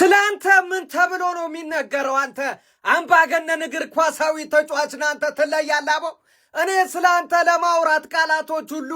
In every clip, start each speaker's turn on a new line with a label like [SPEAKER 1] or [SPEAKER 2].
[SPEAKER 1] ስላንተ ምን ተብሎ ነው የሚነገረው? አንተ አምባገነን እግር ኳሳዊ ተጫዋች ነህ። አንተ ትለያለህ። እኔ ስላንተ ለማውራት ቃላቶች ሁሉ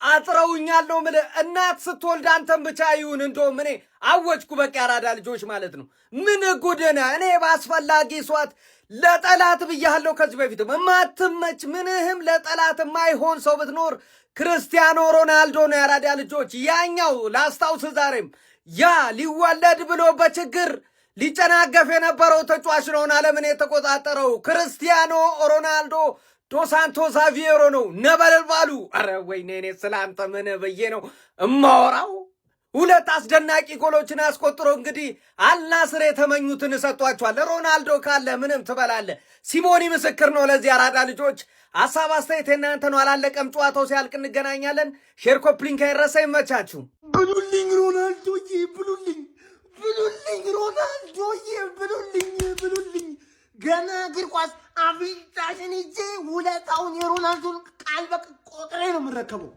[SPEAKER 1] አጥረውኛለሁ። እናት ስትወልድ አንተን ብቻ ይሁን እንደውም እኔ አወጅኩ። በቃ ያራዳ ልጆች ማለት ነው። ምን ጉድነ? እኔ ባስፈላጊ ሷት ለጠላት ብያለሁ። ከዚህ በፊት ማትመች ምንህም ለጠላት ማይሆን ሰው ብትኖር ክርስቲያኖ ሮናልዶ ነው። ያራዳ ልጆች ያኛው ላስታውስ ዛሬም ያ ሊወለድ ብሎ በችግር ሊጨናገፍ የነበረው ተጫዋች ነው ዓለምን የተቆጣጠረው ክርስቲያኖ ሮናልዶ ዶስ ሳንቶስ አቬሮ ነው። ነበልባሉ አረ ወይኔ እኔ ስላንተ ምን ብዬ ነው እማወራው? ሁለት አስደናቂ ጎሎችን አስቆጥሮ እንግዲህ አልናስር የተመኙትን ሰጥቷቸዋል። ሮናልዶ ካለ ምንም ትበላለ። ሲሞኒ ምስክር ነው ለዚህ አራዳ ልጆች። ሀሳብ አስተያየት እናንተ ነው። አላለቀም። ጨዋታው ሲያልቅ እንገናኛለን። ሼር ኮፕሊንክ አይረሳ። ይመቻችሁ።
[SPEAKER 2] ብሉልኝ ሮናልዶዬ፣ ብሉልኝ ሮናልዶዬ፣ ብሉልኝ። ገና እግር ኳስ አፍንጫሽን ይዤ ውለታውን የሮናልዶን ቃል በቃል ቆጥሬ ነው የምረከበው።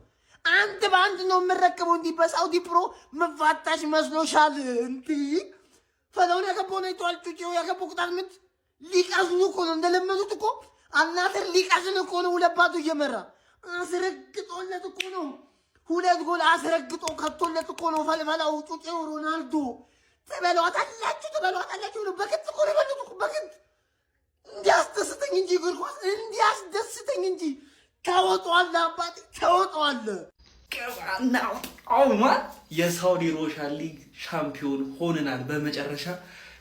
[SPEAKER 2] አንድ በአንድ ነው የምረከበው። እንዲህ በሳውዲ ፕሮ መፋታሽ መስሎሻል? እንዲህ ፈለውን ያገባው ነው ይቷል። ጩጬው ያገባው ቁጣት ምት ሊቀዝኑ እኮ ነው እንደለመዱት እኮ አልናስር ሊቀዝን እኮ ነው። ሁለት ባዶ እየመራ አስረግጦለት እኮ ነው። ሁለት ጎል አስረግጦ ከቶለት እኮ ነው። ፈልፈላው ጩጬው ሮናልዶ ትበሏታላችሁ ነው። በክት እኮ ነው የበሉት እኮ በክት። እንዲያስደስተኝ እንጂ እግር ኳስ እንዲያስደስተኝ እንጂ ተወጧል። አባቴ ተወጧል።
[SPEAKER 3] አሁን የሳውዲ ሮሻን ሊግ ሻምፒዮን ሆነናል በመጨረሻ።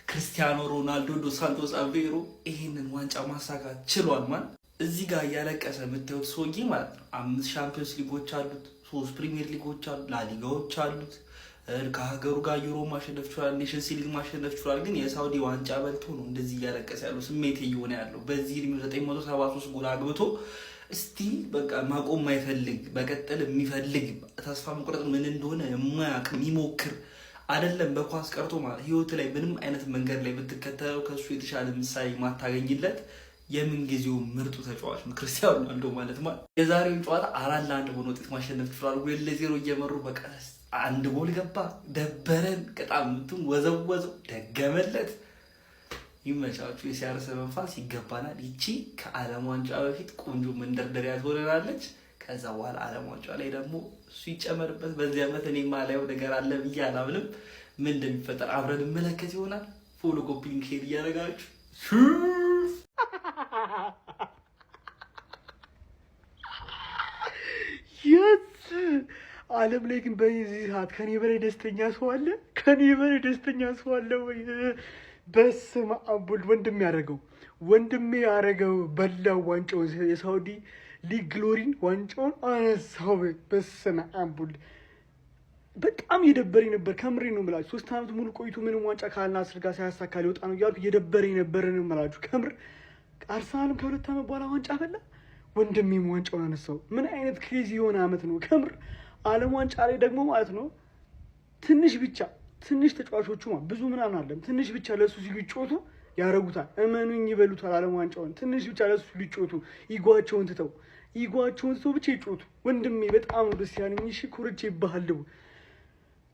[SPEAKER 3] ክርስቲያኖ ሮናልዶ ዶስ ሳንቶስ አቬሮ ይህንን ዋንጫ ማሳካት ችሏል። እዚህ ጋር እያለቀሰ የምታዩት ሰውዬ ማለት ነው 5 ሻምፒዮንስ ሊጎች አሉት፣ 3 ፕሪሚየር ሊጎች አሉት፣ ላሊጋዎች አሉት። ከሀገሩ ጋር ዩሮ ማሸነፍ ችሏል፣ ኔሽንስ ሊግ ማሸነፍ ችሏል። ግን የሳውዲ ዋንጫ በልቶ ነው እንደዚህ እያለቀሰ ያለው። ስሜት እየሆነ ያለው በዚህ 973 ጎል አግብቶ ስቲል በቃ ማቆም ማይፈልግ በቀጠል የሚፈልግ ተስፋ መቁረጥ ምን እንደሆነ የማያውቅ የሚሞክር አይደለም። በኳስ ቀርቶ ማለት ህይወት ላይ ምንም አይነት መንገድ ላይ ብትከተለው ከሱ የተሻለ ምሳሌ ማታገኝለት የምንጊዜው ምርጡ ተጫዋች ነው ክርስቲያኖ ሮናልዶ ማለት ነው። የዛሬውን ጨዋታ 4-1 በሆነ ውጤት ማሸነፍ ችሏል። 2-0 እየመሩ በቃ አንድ ጎል ገባ። ደበረን ቅጣም ምቱን ወዘወዘው ደገመለት። ይመቻችሁ። የሲያርሰ መንፋስ ይገባናል። ይቺ ከዓለም ዋንጫ በፊት ቆንጆ መንደርደሪያ ትሆነናለች። ከዛ በኋላ ዓለም ዋንጫ ላይ ደግሞ እሱ ይጨመርበት። በዚህ ዓመት እኔ ማላየው ነገር አለ ብዬ አላምንም። ምን እንደሚፈጠር አብረን እንመለከት ይሆናል። ፎሎ ኮፒንግ ሼር እያደረጋችሁ
[SPEAKER 2] የት ዓለም ላይ ግን በዚህ ሰዓት ከኔ በላይ ደስተኛ ሰው አለ? ከኔ በላይ ደስተኛ ሰው አለ ወይ? በስመ አብ ወልድ። ወንድሜ ያረገው በላው ዋንጫውን፣ የሳውዲ ሊግ ግሎሪን ዋንጫውን አነሳው። በስመ አብ ወልድ። በጣም እየደበረኝ ነበር። ከምሬ ነው የምላችሁ። 3 ዓመት ሙሉ ቆይቶ ምንም ዋንጫ ከአልናስር ጋር ሳያሳካ ሊወጣ ነው እያልኩ እየደበረኝ ነበር ነው የምላችሁ። ከምር አርሰናልም ከ2 ዓመት በኋላ ዋንጫ በላ፣ ወንድሜም ዋንጫውን አነሳው። ምን አይነት ክሬዚ የሆነ ዓመት ነው ከምር። ዓለም ዋንጫ ላይ ደግሞ ማለት ነው ትንሽ ተጫዋቾቹ ብዙ ምናምን አለም ትንሽ ብቻ ለሱ ሲጫወቱ ያረጉታል። እመኑኝ ይበሉታል። ዓለም ዋንጫውን ትንሽ ብቻ ለሱ ሊጫወቱ ይጓቸውን ትተው ብቻ ይጫወቱ። ወንድሜ በጣም ነው ደስ ያለኝ። እሺ ኩርቼ ይባሃልው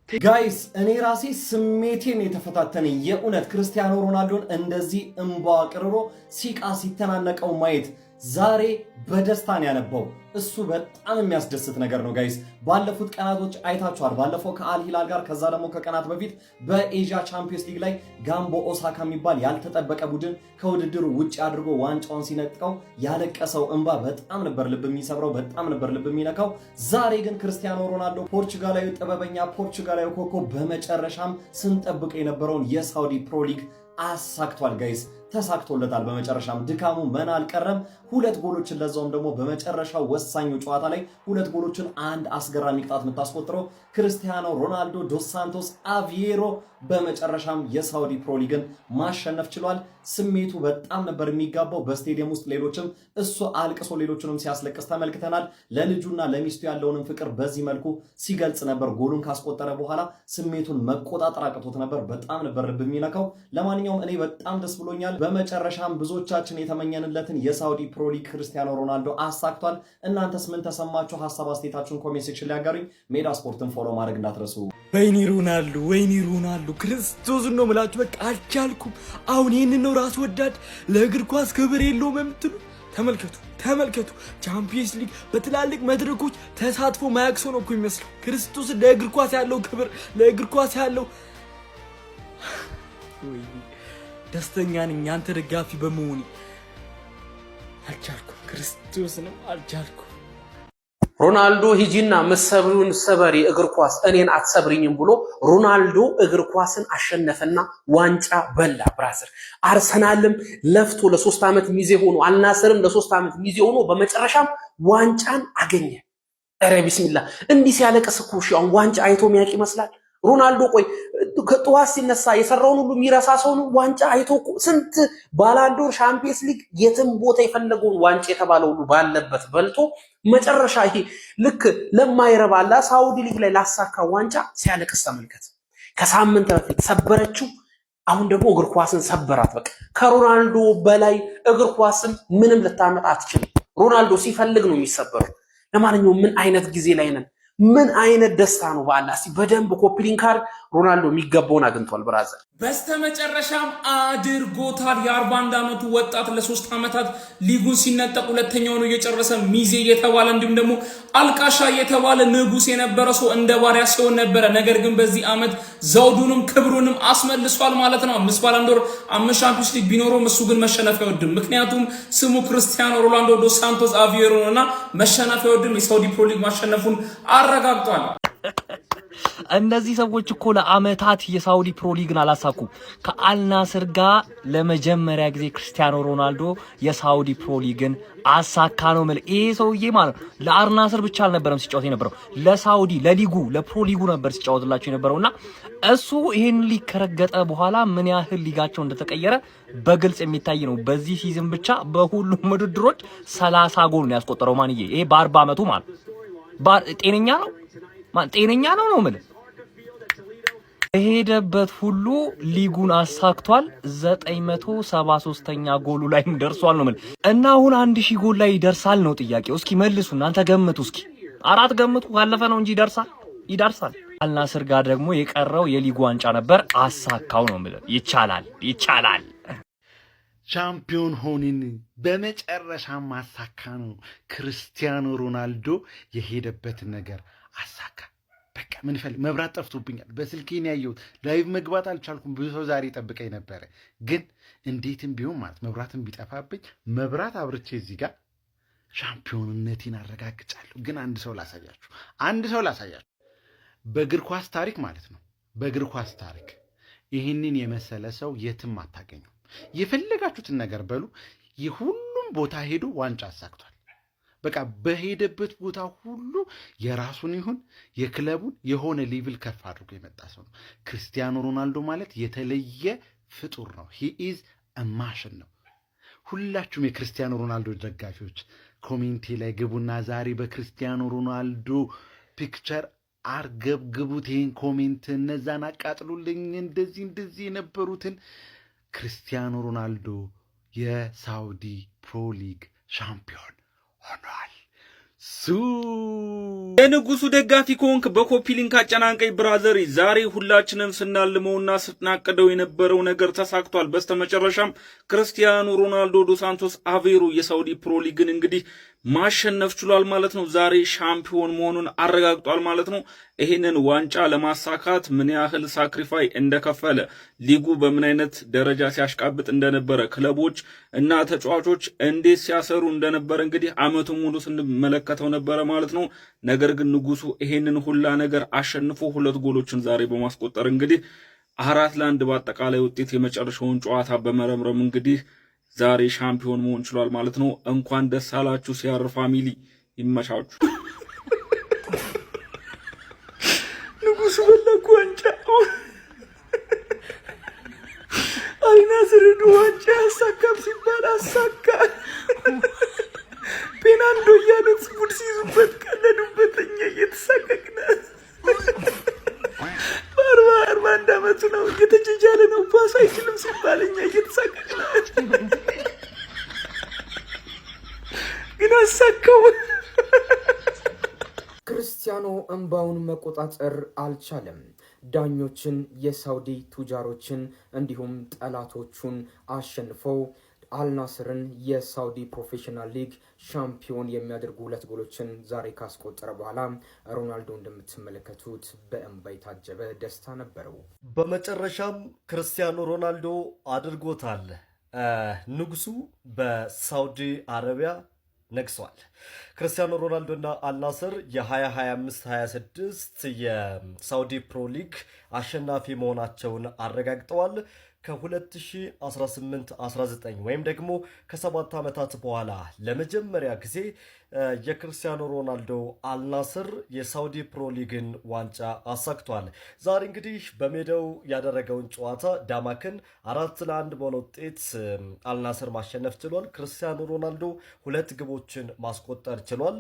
[SPEAKER 4] ጋይስ። እኔ ራሴ ስሜቴን የተፈታተነ የእውነት ክርስቲያኖ ሮናልዶን እንደዚህ እንባ ቅርሮ ሲቃ ሲተናነቀው ማየት ዛሬ በደስታን ያነባው እሱ በጣም የሚያስደስት ነገር ነው ጋይስ። ባለፉት ቀናቶች አይታችኋል። ባለፈው ከአል ሂላል ጋር ከዛ ደግሞ ከቀናት በፊት በኤዥያ ቻምፒየንስ ሊግ ላይ ጋምቦ ኦሳካ የሚባል ያልተጠበቀ ቡድን ከውድድሩ ውጭ አድርጎ ዋንጫውን ሲነጥቀው ያለቀሰው እንባ በጣም ነበር ልብ የሚሰብረው፣ በጣም ነበር ልብ የሚነካው። ዛሬ ግን ክርስቲያኖ ሮናልዶ ፖርቹጋላዊ ጥበበኛ ፖርቹጋላዊ ኮከብ በመጨረሻም ስንጠብቅ የነበረውን የሳውዲ ፕሮ ሊግ አሳክቷል ጋይስ። ተሳክቶለታል። በመጨረሻም ድካሙ መና አልቀረም። 2 ጎሎችን ለዛውም ደግሞ በመጨረሻው ወሳኙ ጨዋታ ላይ 2 ጎሎችን አንድ አስገራሚ ቅጣት የምታስቆጥረው ክርስቲያኖ ሮናልዶ ዶስ ሳንቶስ አቬሮ በመጨረሻም የሳውዲ ፕሮ ሊግን ማሸነፍ ችሏል። ስሜቱ በጣም ነበር የሚጋባው በስቴዲየም ውስጥ። ሌሎችም እሱ አልቅሶ ሌሎችንም ሲያስለቅስ ተመልክተናል። ለልጁና ለሚስቱ ያለውንም ፍቅር በዚህ መልኩ ሲገልጽ ነበር። ጎሉን ካስቆጠረ በኋላ ስሜቱን መቆጣጠር አቅቶት ነበር። በጣም ነበር ልብ የሚነካው። ለማንኛውም እኔ በጣም ደስ ብሎኛል። በመጨረሻም ብዙዎቻችን የተመኘንለትን የሳውዲ ፕሮ ሊግ ክርስቲያኖ ሮናልዶ አሳክቷል። እናንተስ ምን ተሰማችሁ? ሐሳብ አስተያየታችሁን ኮሜንት ሴክሽን ላይ አጋሩኝ። ሜዳ ስፖርትን ፎሎ ማድረግ እንዳትረሱ።
[SPEAKER 2] ወይኔ ሮናልዶ ክርስቶስን ነው የምላችሁ። በቃ አልቻልኩም። አሁን ይህንን ነው ራስ ወዳድ ለእግር ኳስ ክብር የለውም የምትሉ ተመልከቱ። ቻምፒየንስ ሊግ በትላልቅ መድረኮች ተሳትፎ ማያክሶ ነው እኮ የሚመስለው። ክርስቶስ ለእግር ኳስ ያለው ክብር ለእግር ኳስ ያለው ደስተኛ ነኝ አንተ ደጋፊ በመሆኔ። አልቻልኩም። ክርስቶስ ነው አልቻልኩም።
[SPEAKER 5] ሮናልዶ ሂጂና መሰብሩን ሰበሪ እግር ኳስ እኔን አትሰብሪኝም ብሎ ሮናልዶ እግር ኳስን አሸነፈና ዋንጫ በላ። ብራዘር አርሰናልም ለፍቶ ለ3 ዓመት ሚዜ ሆኖ አልናስርም ለ3 ዓመት ሚዜ ሆኖ በመጨረሻም ዋንጫን አገኘ። ኧረ ቢስሚላህ እንዲህ ሲያለቅስ እኮ አሁን ዋንጫ አይቶ የሚያውቅ ይመስላል ሮናልዶ። ቆይ ከጠዋት ሲነሳ የሰራውን ሁሉ የሚረሳ ሰው ነው። ዋንጫ አይቶ ስንት ባላንዶር ሻምፒየንስ ሊግ የትም ቦታ የፈለገውን ዋንጫ የተባለው ሁሉ ባለበት በልቶ መጨረሻ ይሄ ልክ ለማይረባላ ሳውዲ ሊግ ላይ ላሳካ ዋንጫ ሲያለቅስ ተመልከት። ከሳምንት በፊት ሰበረችው፣ አሁን ደግሞ እግር ኳስን ሰበራት። በቃ ከሮናልዶ በላይ እግር ኳስን ምንም ልታመጣ አትችልም። ሮናልዶ ሲፈልግ ነው የሚሰበረው። ለማንኛውም ምን አይነት ጊዜ ላይ ነን? ምን አይነት ደስታ ነው! በአላህ እስቲ በደንብ ኮፒሊንግ ካርድ ሮናልዶ የሚገባውን አግኝቷል። ብራዘር
[SPEAKER 3] በስተመጨረሻም አድርጎታል። የ41 ዓመቱ ወጣት ለ3 ዓመታት ሊጉን ሲነጠቅ ሁለተኛው ነው እየጨረሰ ሚዜ የተባለ እንዲሁም ደግሞ አልቃሻ የተባለ ንጉስ የነበረ ሰው እንደ ባሪያ ሲሆን ነበረ። ነገር ግን በዚህ ዓመት ዘውዱንም ክብሩንም አስመልሷል ማለት ነው። 5 ባላንዶር 5 ሻምፒዮንስ ሊግ ቢኖረውም እሱ ግን መሸነፍ አይወድም። ምክንያቱም ስሙ ክርስቲያኖ ሮናልዶ ዶስ ሳንቶስ አቬሮ ነውና መሸነፍ አይወድም። የሳውዲ ፕሮ ሊግ ማሸነፉን አረጋግጧል።
[SPEAKER 6] እነዚህ ሰዎች እኮ ለአመታት የሳውዲ ፕሮ ሊግን አላሳኩም። ከአልናስር ጋር ለመጀመሪያ ጊዜ ክርስቲያኖ ሮናልዶ የሳውዲ ፕሮ ሊግን አሳካ ነው ማለት። ይሄ ሰውዬ ማለት ለአልናስር ብቻ አልነበረም ሲጫወት የነበረው ለሳውዲ ለሊጉ ለፕሮ ሊጉ ነበር ሲጫወትላቸው የነበረውና እሱ ይሄን ሊግ ከረገጠ በኋላ ምን ያህል ሊጋቸው እንደተቀየረ በግልጽ የሚታይ ነው። በዚህ ሲዝን ብቻ በሁሉም ውድድሮች 30 ጎል ነው ያስቆጠረው ማንዬ። ይሄ በ40 አመቱ ማለት ጤነኛ ነው ማለት የሄደበት ሁሉ ሊጉን አሳክቷል። 973ኛ ጎሉ ላይም ደርሷል ነው ማለት እና አሁን 1000 ጎል ላይ ይደርሳል ነው ጥያቄው። እስኪ መልሱ እናንተ ገምቱ። እስኪ 4 ገምቱ። ካለፈ ነው እንጂ ይደርሳል። አልናስር ጋር ደግሞ የቀረው የሊጉ ዋንጫ ነበር፣ አሳካው ነው ማለት ይቻላል።
[SPEAKER 2] ቻምፒዮን ሆንን በመጨረሻ ማሳካ ነው። ክርስቲያኖ ሮናልዶ የሄደበትን ነገር አሳካ። በቃ ምን ፈልግ መብራት ጠፍቶብኛል። በስልኬን ያየሁት ላይቭ መግባት አልቻልኩም። ብዙ ሰው ዛሬ ጠብቀኝ ነበረ። ግን እንዴትም ቢሆን ማለት መብራትን ቢጠፋብኝ መብራት አብርቼ እዚህ ጋር ሻምፒዮንነቴን አረጋግጫለሁ። ግን አንድ ሰው ላሳያችሁ። በእግር ኳስ ታሪክ ማለት ነው። በእግር ኳስ ታሪክ ይህንን የመሰለ ሰው የትም አታገኙ። የፈለጋችሁትን ነገር በሉ። የሁሉም ቦታ ሄዶ ዋንጫ አሳክቷል። በቃ በሄደበት ቦታ ሁሉ የራሱን ይሁን የክለቡን የሆነ ሌቭል ከፍ አድርጎ የመጣ ሰው ነው። ክርስቲያኖ ሮናልዶ ማለት የተለየ ፍጡር ነው። ሂ ኢዝ አ ማሽን ነው። ሁላችሁም የክርስቲያኖ ሮናልዶ ደጋፊዎች ኮሜንቴ ላይ ግቡና ዛሬ በክርስቲያኖ ሮናልዶ ፒክቸር አርገብግቡት። ይህን ኮሜንት እነዛን አቃጥሉልኝ። እንደዚህ የነበሩትን ክርስቲያኖ ሮናልዶ የሳውዲ ፕሮ ሊግ ሻምፒዮን ሆኗል።
[SPEAKER 3] የንጉሱ ደጋፊ ከሆንክ በኮፒ ሊንክ አጨናንቀኝ ብራዘር። ዛሬ ሁላችንም ስናልመውና ስናቅደው የነበረው ነገር ተሳክቷል። በስተመጨረሻም ክርስቲያኖ ሮናልዶ ዶስ ሳንቶስ አቬሮ የሳውዲ ፕሮ ሊግን እንግዲህ ማሸነፍ ችሏል ማለት ነው። ዛሬ ሻምፒዮን መሆኑን አረጋግጧል ማለት ነው። ይሄንን ዋንጫ ለማሳካት ምን ያህል ሳክሪፋይ እንደከፈለ፣ ሊጉ በምን አይነት ደረጃ ሲያሽቃብጥ እንደነበረ፣ ክለቦች እና ተጫዋቾች እንዴት ሲያሰሩ እንደነበረ እንግዲህ አመቱን ሙሉ ስንመለከተው ነበረ ማለት ነው። ነገር ግን ንጉሱ ይሄንን ሁላ ነገር አሸንፎ 2 ጎሎችን ዛሬ በማስቆጠር እንግዲህ 4-1 በአጠቃላይ ውጤት የመጨረሻውን ጨዋታ በመረምረም እንግዲህ ዛሬ ሻምፒዮን መሆን ችሏል ማለት ነው። እንኳን ደስ አላችሁ ሲያር ፋሚሊ፣ ይመሻችሁ።
[SPEAKER 2] ንጉሱ በላኩ ዋንጫ አልናስርን ዋንጫ ያሳካም ሲባል አሳካ። ፔናንዶ እያሉት ስፑድ ሲይዙበት ቀለዱበት። እኛ እየተሳቀቅን በ41 ዓመቱ ነው እየተጀጃለ ነው ፓስ አይችልም ሲባል እኛ እየተሳቀቅን ግን አሳካው።
[SPEAKER 1] ክርስቲያኖ እንባውን መቆጣጠር አልቻለም።
[SPEAKER 7] ዳኞችን፣ የሳውዲ ቱጃሮችን እንዲሁም ጠላቶቹን አሸንፈው አልናስርን የሳውዲ ፕሮፌሽናል ሊግ ሻምፒዮን የሚያደርጉ 2 ጎሎችን ዛሬ ካስቆጠረ በኋላ ሮናልዶ እንደምትመለከቱት በእንባ የታጀበ ደስታ ነበረው።
[SPEAKER 2] በመጨረሻም ክርስቲያኖ ሮናልዶ አድርጎታል። ንጉሱ በሳውዲ አረቢያ ነግሷል። ክርስቲያኖ ሮናልዶ እና አልናስር የ2025-26 የሳውዲ ፕሮ ሊግ አሸናፊ መሆናቸውን አረጋግጠዋል። ከ2018-19 ወይም ደግሞ ከ7 ዓመታት በኋላ ለመጀመሪያ ጊዜ የክርስቲያኖ ሮናልዶ አልናስር የሳውዲ ፕሮ ሊግን ዋንጫ አሳክቷል። ዛሬ እንግዲህ በሜዳው ያደረገውን ጨዋታ ዳማክን 4-1 በሆነ ውጤት አልናስር ማሸነፍ ችሏል። ክርስቲያኖ ሮናልዶ 2 ግቦችን ማስቆጠር ችሏል።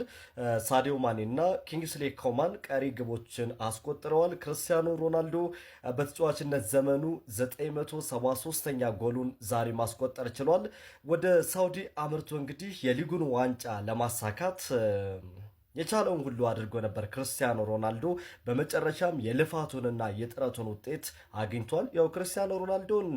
[SPEAKER 2] ሳዲዮ ማኔ እና ኪንግስሌ ኮማን ቀሪ ግቦችን አስቆጥረዋል። ክርስቲያኖ ሮናልዶ በተጫዋችነት ዘመኑ 973ኛ ጎሉን ዛሬ ማስቆጠር ችሏል። ወደ ሳውዲ አምርቶ እንግዲህ የሊጉን ዋንጫ ለማሳካት የቻለውን ሁሉ አድርጎ ነበር ክርስቲያኖ ሮናልዶ። በመጨረሻም የልፋቱንና የጥረቱን ውጤት አግኝቷል። ያው ክርስቲያኖ ሮናልዶን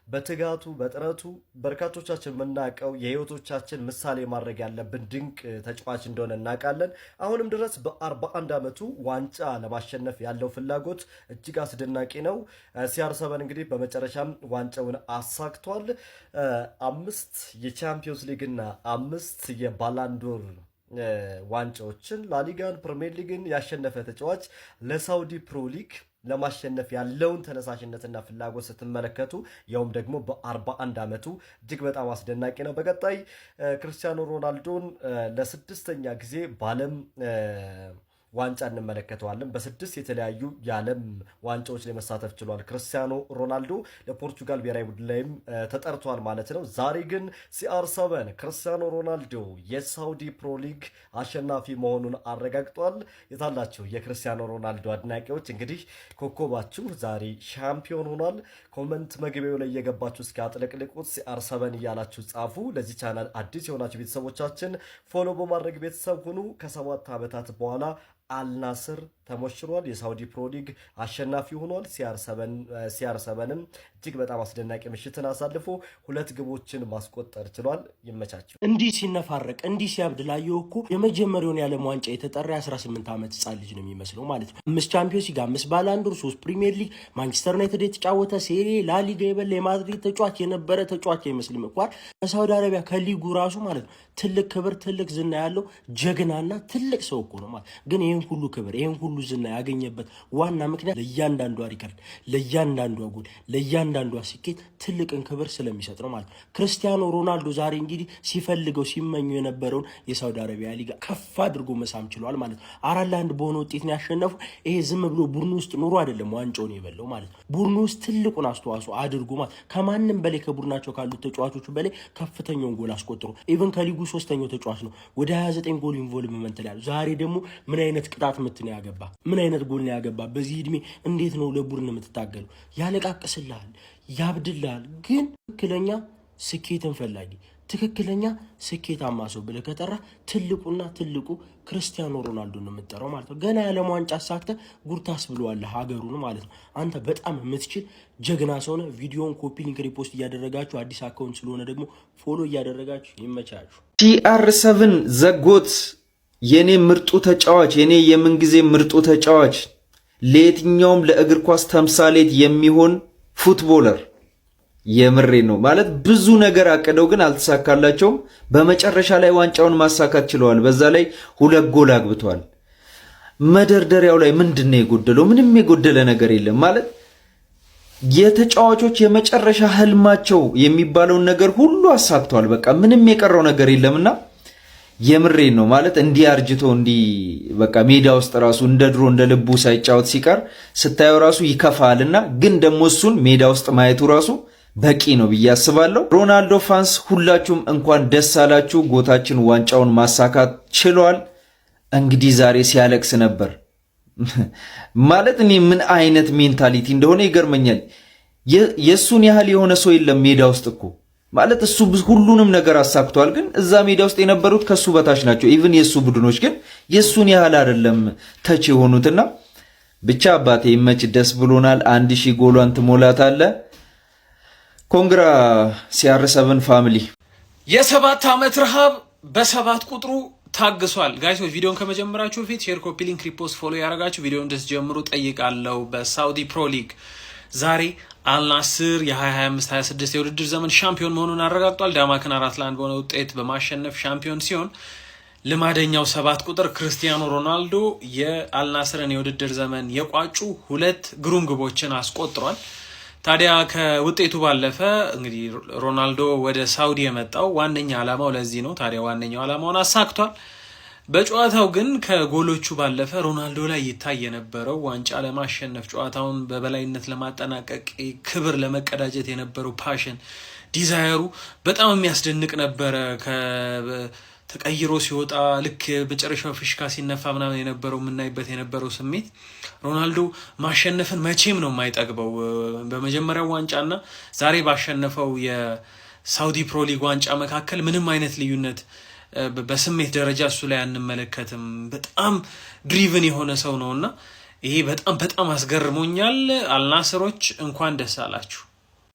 [SPEAKER 2] በትጋቱ በጥረቱ በርካቶቻችን የምናውቀው የህይወቶቻችን ምሳሌ ማድረግ ያለብን ድንቅ ተጫዋች እንደሆነ እናውቃለን። አሁንም ድረስ በ41 ዓመቱ ዋንጫ ለማሸነፍ ያለው ፍላጎት እጅግ አስደናቂ ነው። CR7 እንግዲህ በመጨረሻም ዋንጫውን አሳክቷል። 5 የቻምፒዮንስ ሊግ እና 5 የባላንዶር ዋንጫዎችን ላሊጋን ፕሪሚየር ሊግን ያሸነፈ ተጫዋች ለሳውዲ ፕሮ ሊግ ለማሸነፍ ያለውን ተነሳሽነትና ፍላጎት ስትመለከቱ ያውም ደግሞ በ41 ዓመቱ እጅግ በጣም አስደናቂ ነው። በቀጣይ ክርስቲያኖ ሮናልዶን ለ6ኛ ጊዜ በዓለም ዋንጫ እንመለከተዋለን። በ6 የተለያዩ የዓለም ዋንጫዎች ላይ መሳተፍ ችሏል ክርስቲያኖ ሮናልዶ። ለፖርቹጋል ብሔራዊ ቡድን ላይም ተጠርቷል ማለት ነው። ዛሬ ግን CR7 ክርስቲያኖ ሮናልዶ የሳውዲ ፕሮ ሊግ አሸናፊ መሆኑን አረጋግጧል። የታላችሁ የክርስቲያኖ ሮናልዶ አድናቂዎች እንግዲህ ኮከባችሁ ዛሬ ሻምፒዮን ሆኗል። ኮመንት መግቢያው ላይ እየገባችሁ እስኪ አጥለቅልቁት CR7 እያላችሁ ጻፉ። ለዚህ ቻናል አዲስ የሆናችሁ ቤተሰቦቻችን ፎሎ በማድረግ ቤተሰብ ሁኑ። ከ7 ዓመታት በኋላ አልናስር ተሞሽሯል። የሳውዲ ፕሮ ሊግ አሸናፊ ሆኗል። CR7ንም እጅግ በጣም አስደናቂ ምሽትን አሳልፎ 2 ግቦችን ማስቆጠር ችሏል። ይመቻቸው።
[SPEAKER 8] እንዲህ ሲነፋረቅ እንዲህ ሲያብድ ላየው እኮ የመጀመሪያውን የዓለም ዋንጫ የተጠራ 18 ዓመት ህጻን ልጅ ነው የሚመስለው ማለት ነው። 5 ቻምፒዮንስ ሊግ፣ 5 ባላንዶር፣ 3 ፕሪሚየር ሊግ፣ ማንቸስተር ዩናይትድ የተጫወተ ሴሪ ላሊጋ የበላ የማድሪድ ተጫዋች የነበረ ተጫዋች አይመስልም እንኳን ከሳውዲ አረቢያ ከሊጉ ራሱ ማለት ነው። ትልቅ ክብር ትልቅ ዝና ያለው ጀግናና ትልቅ ሰው እኮ ነው ማለት ግን ይሄን ሁሉ ክብር ይሄን ሁሉ ዝና ያገኘበት ዋና ምክንያት ለእያንዳንዷ ሪከርድ፣ ለእያንዳንዷ ጎል፣ ለእያንዳንዷ ስኬት ትልቅን ክብር ስለሚሰጥ ነው ማለት ነው። ክርስቲያኖ ሮናልዶ ዛሬ እንግዲህ ሲፈልገው ሲመኙ የነበረውን የሳውዲ አረቢያ ሊጋ ከፍ አድርጎ መሳም ችሏል ማለት ነው። 4-1 በሆነ ውጤት ነው ያሸነፉ። ይሄ ዝም ብሎ ቡድኑ ውስጥ ኑሮ አይደለም ዋንጫውን የበለው ማለት ነው። ቡድኑ ውስጥ ትልቁን አስተዋጽኦ አድርጎ ማለት ከማንም በላይ ከቡድናቸው ካሉት ተጫዋቾቹ በላይ ከፍተኛውን ጎል አስቆጥሮ ኢቭን ከሊጉ 3ኛው ተጫዋች ነው። ወደ 29 ጎል ኢንቮልቭመንት ላይ ያለው ዛሬ ደግሞ ምን አይነት ቅጣት ምት ነው ያገባ? ምን አይነት ጎል ነው ያገባ? በዚህ እድሜ እንዴት ነው ለቡድን የምትታገለው? ያለቃቅስልሃል፣ ያብድልሃል። ግን ትክክለኛ ስኬትን ፈላጊ ትክክለኛ ስኬታማ ሰው ብለህ ከጠራ ትልቁና ትልቁ ክርስቲያኖ ሮናልዶ ነው የምትጠራው ማለት ነው። ገና የዓለም ዋንጫ አሳክተህ ጉርታስ ብለዋለህ ሀገሩን ማለት ነው። አንተ በጣም የምትችል ጀግና ሰው ነህ። ቪዲዮውን ኮፒ ሊንክ ሪፖስት እያደረጋችሁ አዲስ አካውንት ስለሆነ ደግሞ ፎሎ እያደረጋችሁ ይመቻችሁ።
[SPEAKER 9] CR7 ዘጎት የኔ ምርጡ ተጫዋች፣ የኔ የምንጊዜ ምርጡ ተጫዋች፣ ለየትኛውም ለእግር ኳስ ተምሳሌት የሚሆን ፉትቦለር። የምሬ ነው ማለት ብዙ ነገር አቅደው ግን አልተሳካላቸውም። በመጨረሻ ላይ ዋንጫውን ማሳካት ችለዋል። በዛ ላይ 2 ጎል አግብተዋል። መደርደሪያው ላይ ምንድነው የጎደለው? ምንም የጎደለ ነገር የለም ማለት የተጫዋቾች የመጨረሻ ህልማቸው የሚባለውን ነገር ሁሉ አሳክተዋል። በቃ ምንም የቀረው ነገር የለምና የምሬን ነው ማለት እንዲህ አርጅቶ እንዲህ በቃ ሜዳ ውስጥ ራሱ እንደ ድሮ እንደ ልቡ ሳይጫወት ሲቀር ስታየው ራሱ ይከፋልና ግን ደግሞ እሱን ሜዳ ውስጥ ማየቱ ራሱ በቂ ነው ብዬ አስባለሁ። ሮናልዶ ፋንስ ሁላችሁም እንኳን ደስ አላችሁ። ጎታችን ዋንጫውን ማሳካት ችሏል። እንግዲህ ዛሬ ሲያለቅስ ነበር ማለት እኔ ምን አይነት ሜንታሊቲ እንደሆነ ይገርመኛል። የሱን ያህል የሆነ ሰው የለም ሜዳ ውስጥ እኮ ማለት እሱ ሁሉንም ነገር አሳክቷል። ግን እዛ ሜዳ ውስጥ የነበሩት ከሱ በታች ናቸው። ኢቭን የሱ ቡድኖች ግን የሱን ያህል አይደለም ተች የሆኑትና ብቻ አባቴ ይመች፣ ደስ ብሎናል። 1000 ጎሏን ትሞላታለህ። ኮንግራ CR7 ፋሚሊ።
[SPEAKER 3] የ7 ዓመት ረሃብ በ7 ቁጥሩ ታግሷል። ጋይሶች ቪዲዮን ከመጀመራችሁ በፊት ሼር፣ ኮፒ ሊንክ፣ ሪፖስት፣ ፎሎ ያደረጋችሁ ቪዲዮን እንድትጀምሩ ጠይቃለሁ። በሳውዲ ፕሮ ሊግ ዛሬ አልናስር የ2025-26 የውድድር ዘመን ሻምፒዮን መሆኑን አረጋግጧል። ዳማክን 4-1 በሆነ ውጤት በማሸነፍ ሻምፒዮን ሲሆን ልማደኛው 7 ቁጥር ክርስቲያኖ ሮናልዶ የአልናስርን የውድድር ዘመን የቋጩ 2 ግሩም ግቦችን አስቆጥሯል። ታዲያ ከውጤቱ ባለፈ እንግዲህ ሮናልዶ ወደ ሳውዲ የመጣው ዋነኛ ዓላማው ለዚህ ነው። ታዲያ ዋነኛው ዓላማውን አሳክቷል። በጨዋታው ግን ከጎሎቹ ባለፈ ሮናልዶ ላይ ይታይ የነበረው ዋንጫ ለማሸነፍ ጨዋታውን በበላይነት ለማጠናቀቅ ክብር ለመቀዳጀት የነበረው ፓሽን፣ ዲዛይሩ በጣም የሚያስደንቅ ነበረ። ተቀይሮ ሲወጣ ልክ መጨረሻው ፍሽካ ሲነፋ ምናምን የነበረው የምናይበት የነበረው ስሜት ሮናልዶ ማሸነፍን መቼም ነው የማይጠግበው። በመጀመሪያው ዋንጫና ዛሬ ባሸነፈው የሳውዲ ፕሮ ሊግ ዋንጫ መካከል ምንም አይነት ልዩነት በስሜት ደረጃ እሱ ላይ አንመለከትም። በጣም ድሪቭን የሆነ ሰው ነውና ይሄ በጣም አስገርሞኛል። አልናስሮች እንኳን ደስ አላችሁ።